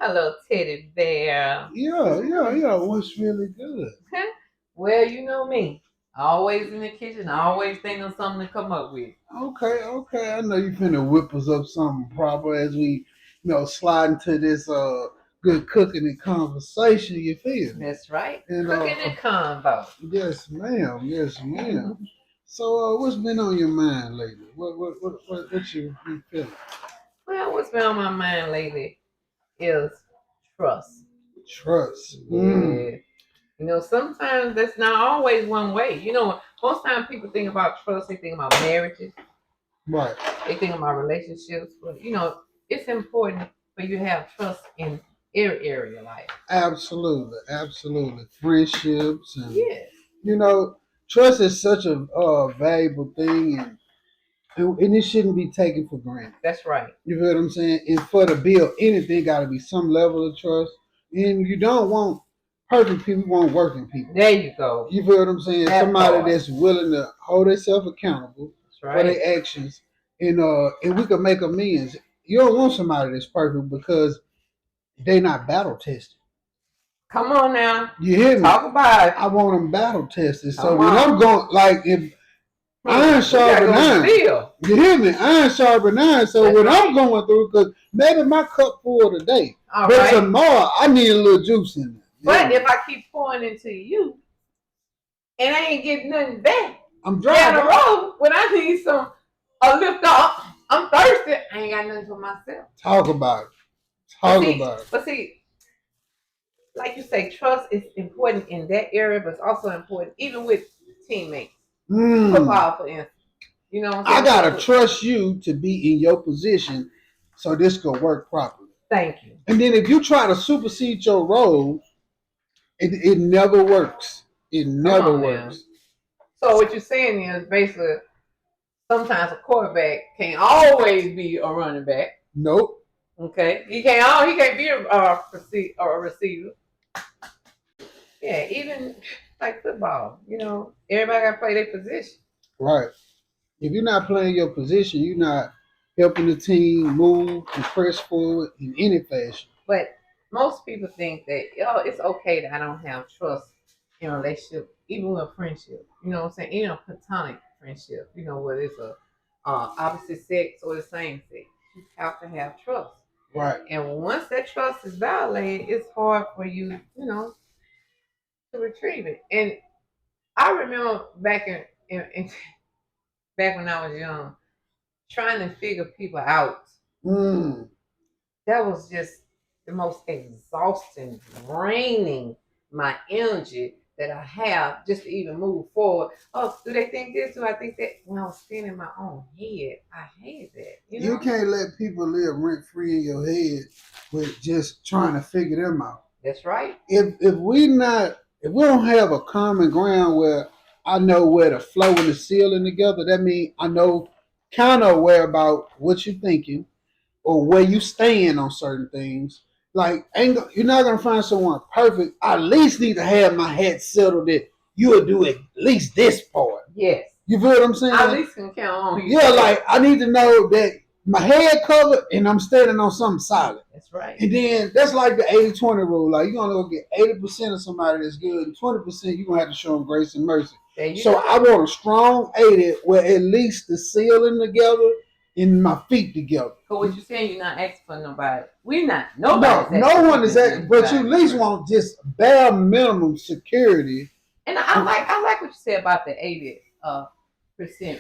Hello, teddy bear. Yeah. What's really good? Well, you know me. Always in the kitchen, always thinking of something to come up with. Okay. I know you finna whip us up something proper as we, slide into this good cooking and conversation. You feel me? That's right. And Cooking and convo. yes, ma'am. So what's been on your mind lately? What you feeling? Well, what's been on my mind lately is trust. Trust. Yeah. Sometimes that's not always one way. Most times people think about trust, they think about marriages, Right. they think about relationships, but it's important for you to have trust in every area of life. Absolutely. Friendships Yes, trust is such a valuable thing, and it shouldn't be taken for granted. that's right. You feel what I'm saying? And for to build anything, got to be some level of trust. And you don't want perfect people; you want working people. There you go. You feel what I'm saying? That Somebody part. that's willing to hold themselves accountable That's for right. their actions, and we can make amends. You don't want somebody that's perfect because they not battle tested. Come on now. You hear me? Talk about it. I want them battle tested. So Come when I'm on. going, like if iron We gotta sharpen go iron. steel. You hear me? Iron sharpen iron. So That's when right. I'm going through, because maybe my cup full today, All but right. tomorrow I need a little juice in there. But if I keep pouring into you and I ain't getting nothing back I'm down dry. the road, when I need a lift off, I'm thirsty. I ain't got nothing for myself. Talk about it. But see, like you say, trust is important in that area, but it's also important even with teammates. Football, for instance. You know what I'm I saying? gotta trust you to be in your position so this could work properly. Thank you. And then if you try to supersede your role, it never works. It never works. So what you're saying is basically sometimes a quarterback can't always be a running back. Nope. Okay, he can't be a receiver. Yeah, even like football, everybody got to play their position. Right. If you're not playing your position, you're not helping the team move and press forward in any fashion. But most people think that it's okay that I don't have trust in a relationship, even with a friendship. You know what I'm saying? Even a platonic friendship. Whether it's a opposite sex or the same sex, you have to have trust. Right. And once that trust is violated, it's hard for you, to retrieve it. And I remember back when I was young, trying to figure people out. That was just the most exhausting, draining my energy that I have just to even move forward. Oh, do they think this? Do I think that? When I was spinning in my own head, I hated that. You can't let people live rent free in your head with just trying to figure them out. That's right. If we don't have a common ground where I know where the flow and the ceiling together, that means I know kind of aware about what you're thinking or where you stand on certain things. Like, you're not gonna find someone perfect. I at least need to have my head settled that you will do at least this part. Yes. You feel what I'm saying? I at least can count on you. Yeah, like I need to know that my head covered and I'm standing on something solid. That's right. And then that's like the 80-20 rule. Like you're gonna go get 80% of somebody that's good, and 20% you're gonna have to show them grace and mercy. So I want a strong 80 where at least the ceiling together and my feet together. So what you're saying, you're not asking for nobody. We're not. Nobody. No one is asking, but you at least want just bare minimum security. And I like what you said about the 80%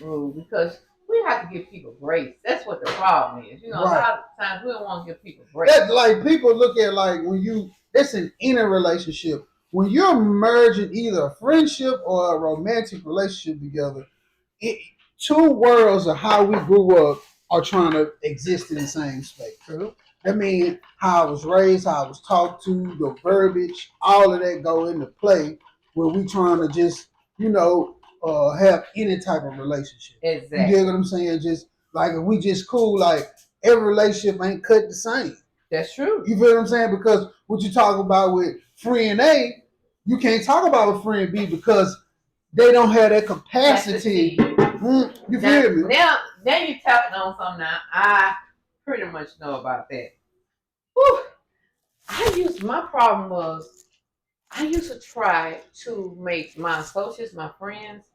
rule, because we have to give people grace. That's what the problem is. A lot of times we don't want to give people grace. That's like people look at like it's an inner relationship. When you're merging either a friendship or a romantic relationship together, two worlds of how we grew up are trying to exist in the same space. True. I mean, how I was raised, how I was talked to, the verbiage, all of that go into play when we trying to just, have any type of relationship. Exactly. You get what I'm saying? Just like if we just cool, like every relationship ain't cut the same. That's true. You feel what I'm saying? Because what you talk about with friend A, you can't talk about with friend B because they don't have that capacity. You feel me? Now you're tapping on something now I pretty much know about that. Whew. my problem was I used to try to make my associates, my friends,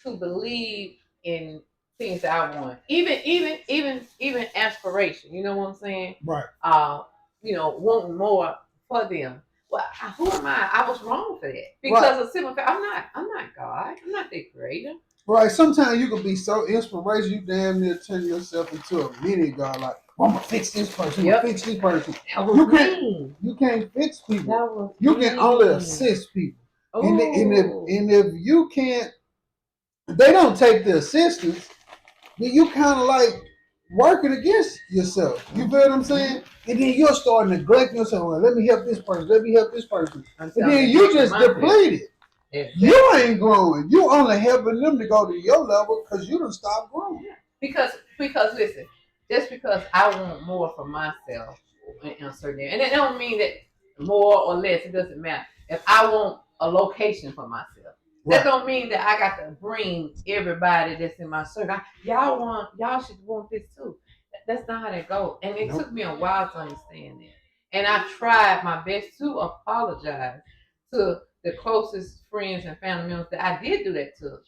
to believe in things that I want. Even aspiration. You know what I'm saying? Right. Wanting more for them. Well, who am I? I was wrong for that because of simple fact. I'm not God. I'm not the creator. Right. Sometimes you can be so inspirational, you damn near turn yourself into a mini God. Like, well, I'm gonna fix this person. Yep. Fix this person. You can't fix people. You can only assist people. And if you can't, they don't take the assistance, then you kind of like working against yourself. You feel what I'm saying? And then you'll start neglecting yourself. Well, let me help this person. Let me help this person. And then you just depleted. Exactly. You ain't growing. You only helping them to go to your level because you don't stop growing. Because listen, just because I want more for myself in a certain area, and it don't mean that more or less, it doesn't matter. If I want a location for myself, that don't mean that I got to bring everybody that's in my circle. Y'all should want this too. That's not how that goes. And it took me a while to understand that. And I tried my best to apologize to the closest friends and family members that I did do that to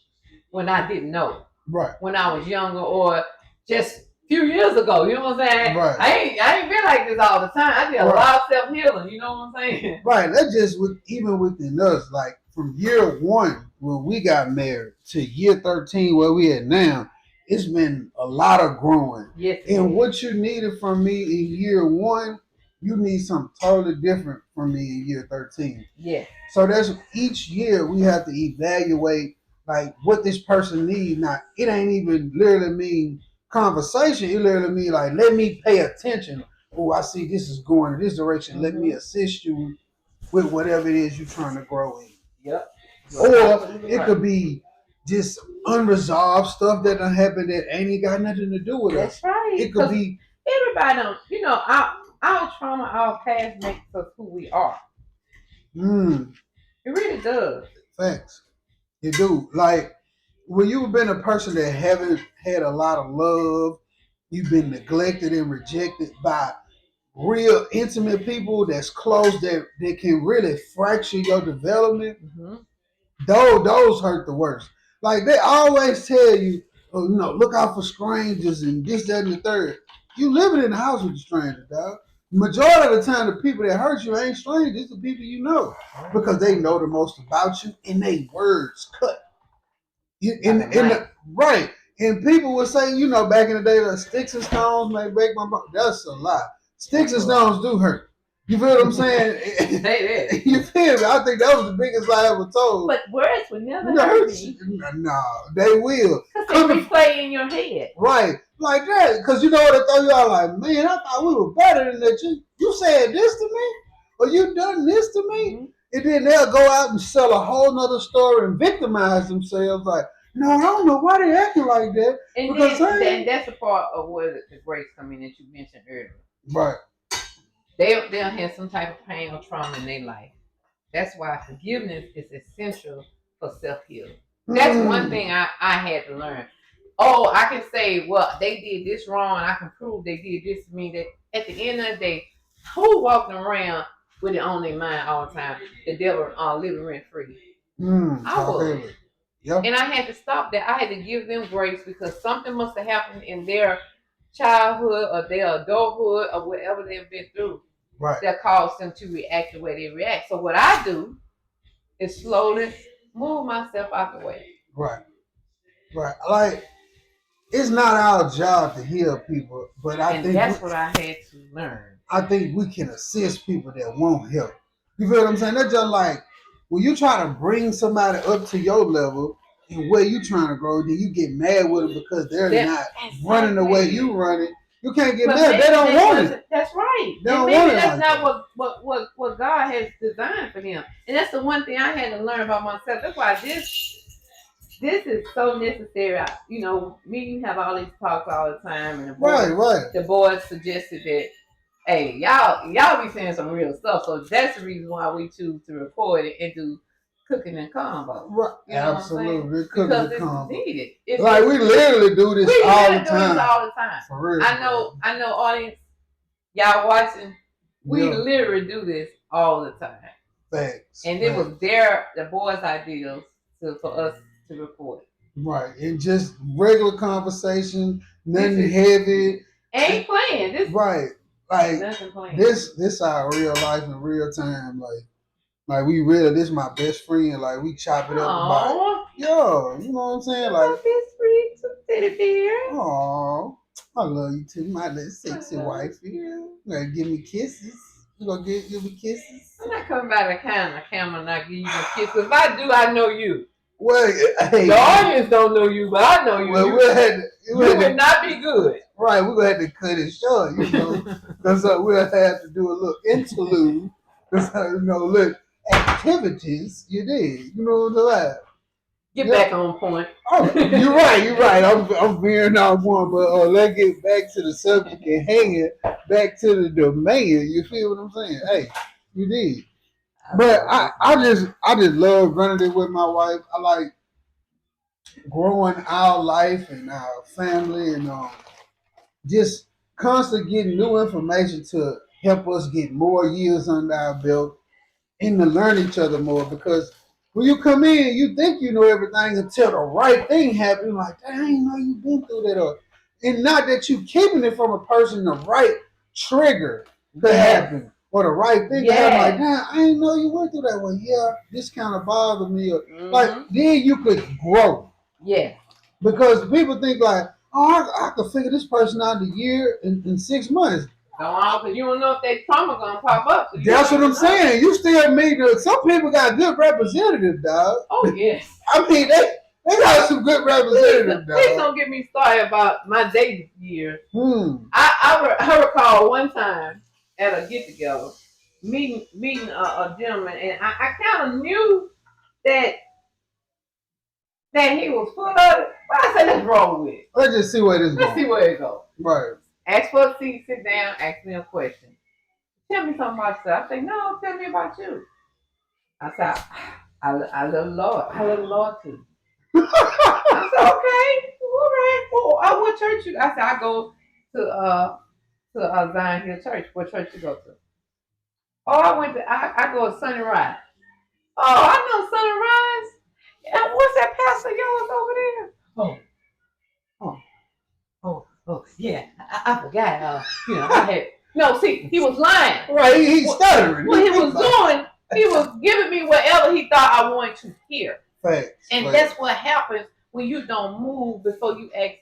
when I didn't know. Right. When I was younger or just a few years ago. You know what I'm saying? Right. I ain't been like this all the time. I did a lot of self-healing. You know what I'm saying? Right. That's just even within us. Like from year 1 when we got married to year 13 where we at now, it's been a lot of growing. Yes. And what you needed from me in year 1, you need something totally different from me in year 13. Yeah. So that's each year we have to evaluate like what this person needs. Now it ain't even literally mean conversation. It literally mean like let me pay attention. Oh, I see this is going in this direction. Let me assist you with whatever it is you're trying to grow in. Yep. Or it could be just unresolved stuff that done happened that ain't got nothing to do with us. That's right. It could be everybody don't. Our trauma, our past makes us who we are. It really does. Facts. It do. Like when you've been a person that haven't had a lot of love, you've been neglected and rejected by real intimate people that's close that can really fracture your development. Those hurt the worst. Like they always tell you, oh, look out for strangers and this, that, and the third. You living in the house with a stranger, dog. Majority of the time, the people that hurt you ain't strangers. It's the people you know because they know the most about you and they words cut. Right. And people would say, back in the day, like, sticks and stones may break my bone. That's a lie. Sticks and stones do hurt. You feel what I'm saying? You feel me? I think that was the biggest lie ever told. But words would never hurt me. No, they will. Because they replay in your head. Right. Like that. Because you know what they throw you out like, man, I thought we were better than that. You said this to me? Or you done this to me? And then they'll go out and sell a whole nother story and victimize themselves like, no, I don't know why they acting like that. And then that's the part of where the grace come in that you mentioned earlier. Right. They'll have some type of pain or trauma in their life. That's why forgiveness is essential for self-healing. That's one thing I had to learn. Oh, I can say, well, they did this wrong, and I can prove they did this to me. That at the end of the day, who walking around with it on their mind all the time? The devil living rent free. I was. Yep. And I had to stop that. I had to give them grace because something must have happened in their childhood or their adulthood or whatever they've been through that caused them to react the way they react. So what I do is slowly move myself out the way. Right. Like, it's not our job to heal people, but I think that's what I had to learn. I think we can assist people that won't help. You feel what I'm saying? That's just like when you try to bring somebody up to your level and where you trying to grow, then you get mad with them because they're not running the way you running. You can't get mad. They don't want it. That's right. They don't want it. That's not what God has designed for them. And that's the one thing I had to learn about myself. That's why this is so necessary. Me and you have all these talks all the time, and the boys suggested that, hey, y'all be saying some real stuff. So that's the reason why we choose to record it and do Cookin Convo. Right. Absolutely. Because it's needed. We literally do this all the time. For real. I know audience, y'all watching, We literally do this all the time. Facts. And it was the boys' ideas for us to record. Right, and just regular conversation, nothing heavy. Ain't playing. This right, like this our real life in real time. Like we really, this my best friend. Like we chop it up about, yo, you know what I'm saying? Like my best friend too, teddy bear. Oh, I love you too, my little sexy wifey. You gonna give me kisses? You gonna give me kisses? I'm not coming by the camera not give you a kiss. If I do, I know you. Well, hey, the audience don't know you, but I know you. Well, you would not be good. Right, we're gonna have to cut it short, you know, because we'll have to do a little interlude. You know, look, activities you did. You know what I'm saying? Get back on point. Oh, you're right. I'm veering off one, but let's get back to the subject and hang it back to the domain. You feel what I'm saying? Hey, you did. But I just love running it with my wife. I like growing our life and our family and just constantly getting new information to help us get more years under our belt and to learn each other more. Because when you come in, you think you know everything until the right thing happens. You're like, I ain't know you've been through that. And not that you keeping it from a person, the right trigger to happen or the right thing to happen. Like, damn, I didn't know you went through that one. Yeah, this kind of bothered me. Like, then you could grow. Yeah. Because people think like, oh, I could figure this person out in a year in 6 months. No, because you don't know if that trauma gonna pop up. So that's what I'm saying. You still meet some people got good representatives, dog. Oh yes. I mean they got some good representatives, dog. Please don't get me started about my dating years. I recall one time at a get together meeting a gentleman, and I kind of knew that he was full of it. But I said, let's roll with it. Let's just see where this goes. Let's see where it goes. Right. Ask for a seat, sit down, ask me a question. Tell me something about yourself. I say, no, tell me about you. I said, I love the Lord. I love the Lord too. I said, okay, all right. Well, what church you? I said, I go to Zion Hill Church. What church you go to? Oh, I go to Sunrise. Oh, I know Sunrise. And what's that pastor yours over there? Oh, yeah. I forgot. I had. No, see, he was lying. Right, he's stuttering. What he was doing, he was giving me whatever he thought I wanted to hear. Facts. And that's what happens when you don't move before you ask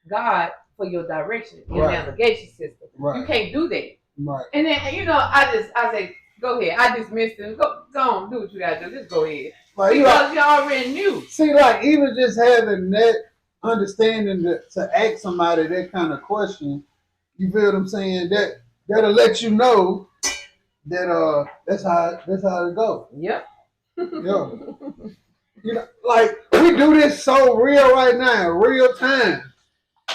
God for your direction, your navigation system. Right. You can't do that. Right. And then I say, go ahead. I dismissed him. Go on, do what you gotta do. Just go ahead. Like, because you already knew. See, like even just having that understanding to ask somebody that kind of question, you feel what I'm saying? That'll let you know that that's how it goes. Yep. Yeah. Like we do this so real right now, real time.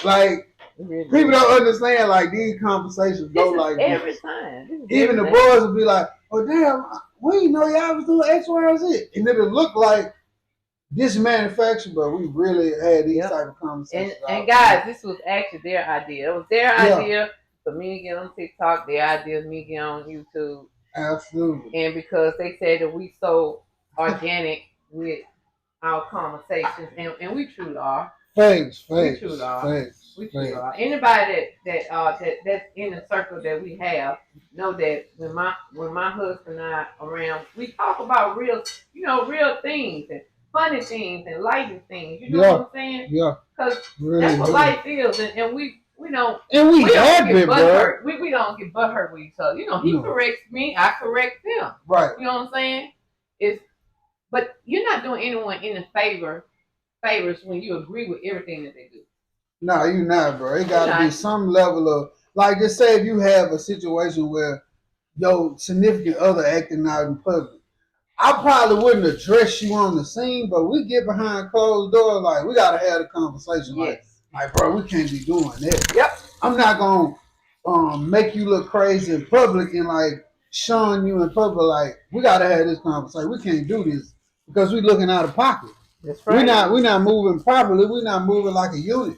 Like people don't understand. Like these conversations go like every time. Even the boys will be like, "Oh damn, we didn't know y'all was doing X, Y, or Z," and it'll look like this manufactured, but we really had these type of conversations. And guys, this was actually their idea. It was their idea for me to get on TikTok. Their idea of me get on YouTube. Absolutely. And because they said that we so organic with our conversations, and we truly are. Thanks. We truly are. We truly are. Anybody that's in the circle that we have know that when my husband and I are around, we talk about real things and funny things and lighting things. You know what I'm saying? Yeah. Because that's what life is, and we don't. And we don't get butthurt. We don't get butthurt with each other. He corrects me, I correct him. Right. You know what I'm saying? But you're not doing anyone any favors when you agree with everything that they do. No, you're not, bro. It got to be some level of, like, just say if you have a situation where your significant other acting out in public, I probably wouldn't address you on the scene, but we get behind closed doors, like, we got to have a conversation. Yes. Like, bro, we can't be doing that. Yep. I'm not going to make you look crazy in public and, like, shun you in public. Like, we got to have this conversation. We can't do this because we're looking out of pocket. That's right. We're not moving properly. We're not moving like a unit.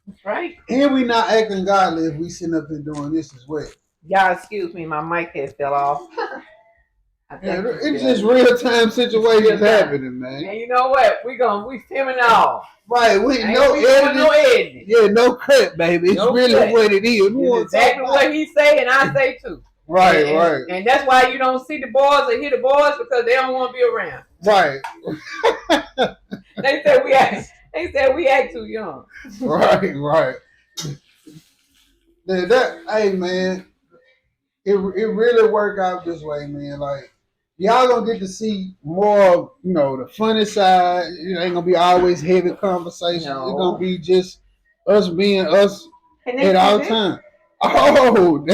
That's right. And we're not acting godly if we sitting up here doing this as well. Y'all excuse me, my mic has fell off. It's just real time situations happening, man. And you know what? We filming all. Right, we no editing. Yeah, no cut, baby. It's really cut. What it is. It's exactly what he say and I say too. Right, and that's why you don't see the boys or hear the boys because they don't want to be around. Right. They said we act too young. Right. Hey man, it really worked out this way, man. Like y'all gonna get to see more of, the funny side. It ain't gonna be always heavy conversation. No. It's gonna be just us being us at all times. Oh,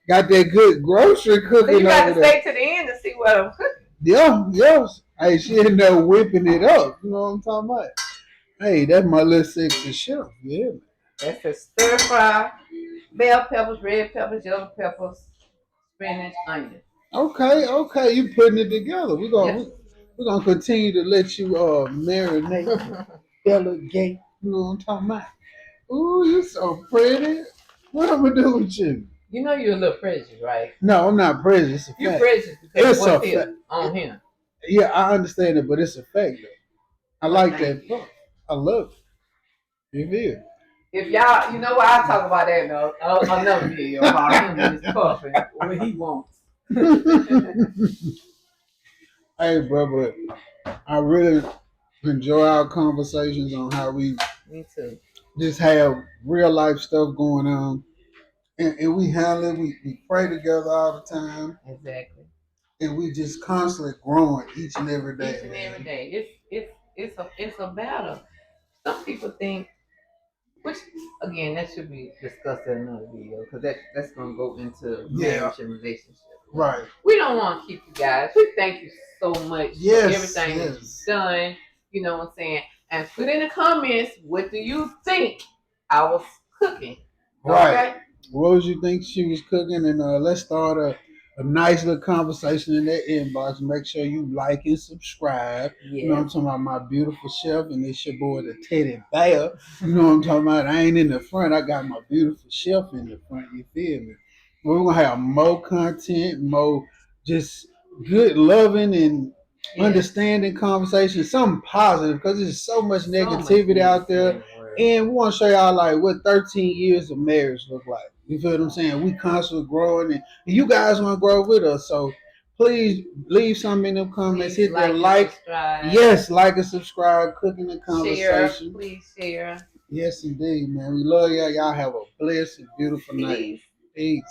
got that good grocery cooking. So you got to stay to the end to see what I'm cooking. Yeah. Hey, she ended up whipping it up. You know what I'm talking about? Hey, that's my little sexy chef. Yeah. That's a stir fry, bell peppers, red peppers, yellow peppers, spinach, onion. Okay, you putting it together. We're gonna continue to let you marinate, delegate. You know what I'm talking about? Ooh, you so pretty. What am I gonna do with you? You know you're a little prejudiced, right? No, I'm not prejudiced. You're prejudiced because what's here on him. Yeah, I understand it, but it's a fact though. I like that book. I love it. You feel? If y'all, you know what, I'll talk about that in another video about him and his puffing, what he wants. Hey, bro, but I really enjoy our conversations on how we Me too. Just have real life stuff going on. And we handle it, we pray together all the time. Exactly. And we just constantly growing each and every day. Each and every day. It's a battle. Some people think, which again that should be discussed in another video because that's gonna go into marriage and relationships. Right. We don't want to keep you guys. We thank you so much for everything that you've done. You know what I'm saying? And put in the comments, what do you think I was cooking? Right. Okay? What would you think she was cooking? And let's start a nice little conversation in that inbox. Make sure you like and subscribe. Yes. You know what I'm talking about? My beautiful chef, and it's your boy, the teddy bear. You know what I'm talking about? I ain't in the front. I got my beautiful chef in the front. You feel me? We're going to have more content, more just good, loving, and understanding conversation, something positive, because there's so much negativity out there. And we want to show y'all like what 13 years of marriage look like. You feel what I'm saying? We constantly growing, and you guys want to grow with us. So please leave something in the comments. Hit that like. Yes, like and subscribe. Cooking the Conversation. Please share. Yes, indeed, man. We love y'all. Y'all have a blessed and beautiful night. Peace.